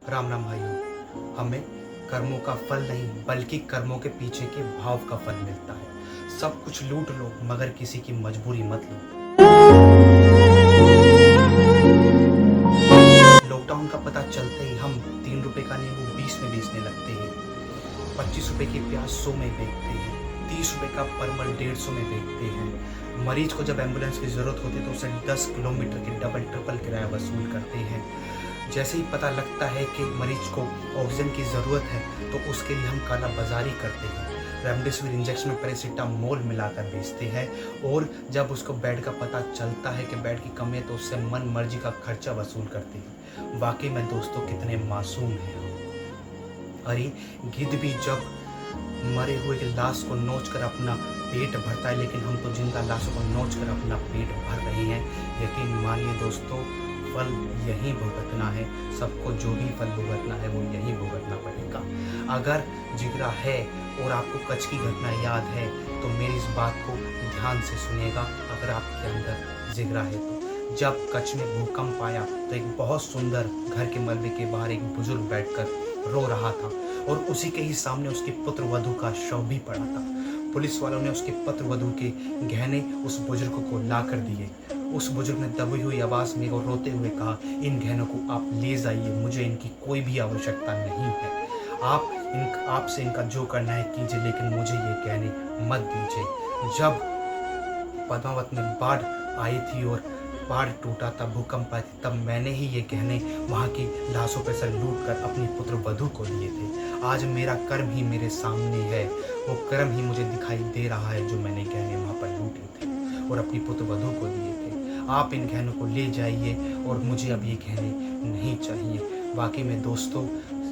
राम राम भाइयों। हमें कर्मों का फल नहीं बल्कि कर्मों के पीछे के भाव का फल मिलता है। सब कुछ लूट लो मगर किसी की मजबूरी मत लो। लॉकडाउन का पता चलते ही हम 3 रुपए का नींबू 20 में बेचने लगते हैं, 25 रुपए की प्याज 100 में बेचते हैं, 30 रुपए का परवल 150 में बेचते हैं। मरीज को जब एम्बुलेंस की जरूरत होती है तो उसे 10 किलोमीटर की डबल ट्रिपल किराया वसूल करते हैं। जैसे ही पता लगता है कि मरीज को ऑक्सीजन की ज़रूरत है तो उसके लिए हम काला बाजारी करते हैं, रेमडेसिविर इंजेक्शन में पैरासीटामोल मिलाकर बेचते हैं। और जब उसको बेड का पता चलता है कि बेड की कमी है तो उससे मन मर्जी का खर्चा वसूल करते हैं। वाकई में दोस्तों कितने मासूम हैं हम। अरे गिद्ध भी जब मरे हुए की लाश को नोच कर अपना पेट भरता है, लेकिन हम तो जिंदा लाशों को नोच कर अपना पेट भर रहे हैं। यकीन मानिए दोस्तों, फल यही भुगतना है। सबको जो भी फल भुगतना है वो यही भुगतना पड़ेगा। अगर जिगरा है और आपको कच्छ की घटना याद है तो मेरी इस बात को ध्यान से सुनिएगा। अगर आपके अंदर जिगरा है तो जब कच्छ में भूकंप आया तो एक बहुत सुंदर घर के मलबे के बाहर एक बुजुर्ग बैठकर रो रहा था और उसी के ही सामने उसके पुत्र वधू का शव भी पड़ा था। पुलिस वालों ने उसके पुत्र वधू के गहने उस बुजुर्ग को ला कर दिए। उस बुजुर्ग ने दबी हुई आवाज में और रोते हुए कहा, इन गहनों को आप ले जाइए, मुझे इनकी कोई भी आवश्यकता नहीं है। आपसे इनका जो करना है कीजिए, लेकिन मुझे ये गहने मत दीजिए। जब पद्मावत में बाढ़ आई थी और पहाड़ टूटा था, भूकंप आई थी, तब मैंने ही ये गहने वहाँ की लाशों पर से लूट कर अपनी पुत्र वधू को दिए थे। आज मेरा कर्म ही मेरे सामने है, वो कर्म ही मुझे दिखाई दे रहा है जो मैंने गहने वहाँ पर लूटे थे और अपनी पुत्र वधू को दिए थे। आप इन गहनों को ले जाइए और मुझे अब ये गहने नहीं चाहिए। वाकई में दोस्तों,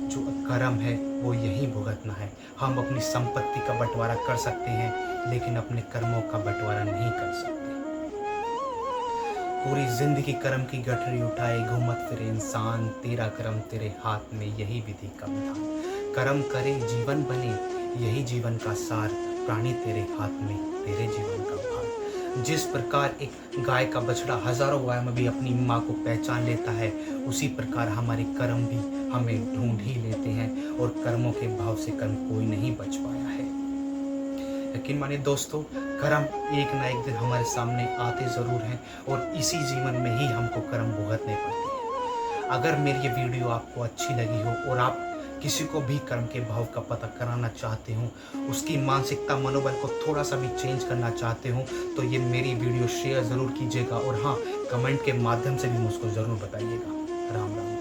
जो कर्म है वो यही भुगतना है। हम अपनी संपत्ति का बंटवारा कर सकते हैं लेकिन अपने कर्मों का बंटवारा नहीं कर सकते। पूरी जिंदगी कर्म की गठरी उठाए घूमत फिरे इंसान, तेरा कर्म तेरे हाथ में यही विधि का विधान। कर्म करे जीवन बने यही जीवन का सार, प्राणी तेरे हाथ में तेरे जीवन का भार। जिस प्रकार एक गाय का बछड़ा हजारों गायों में भी अपनी माँ को पहचान लेता है, उसी प्रकार हमारे कर्म भी हमें ढूंढ ही लेते हैं और कर्मों के भाव से कर्म कोई नहीं बच पाया है। यकीन मानिए दोस्तों, कर्म एक ना एक दिन हमारे सामने आते ज़रूर हैं और इसी जीवन में ही हमको कर्म भुगतने पड़ते हैं। अगर मेरी ये वीडियो आपको अच्छी लगी हो और आप किसी को भी कर्म के भाव का पता कराना चाहते हो, उसकी मानसिकता मनोबल को थोड़ा सा भी चेंज करना चाहते हो, तो ये मेरी वीडियो शेयर ज़रूर कीजिएगा और हाँ, कमेंट के माध्यम से भी मुझको ज़रूर बताइएगा। राम राम।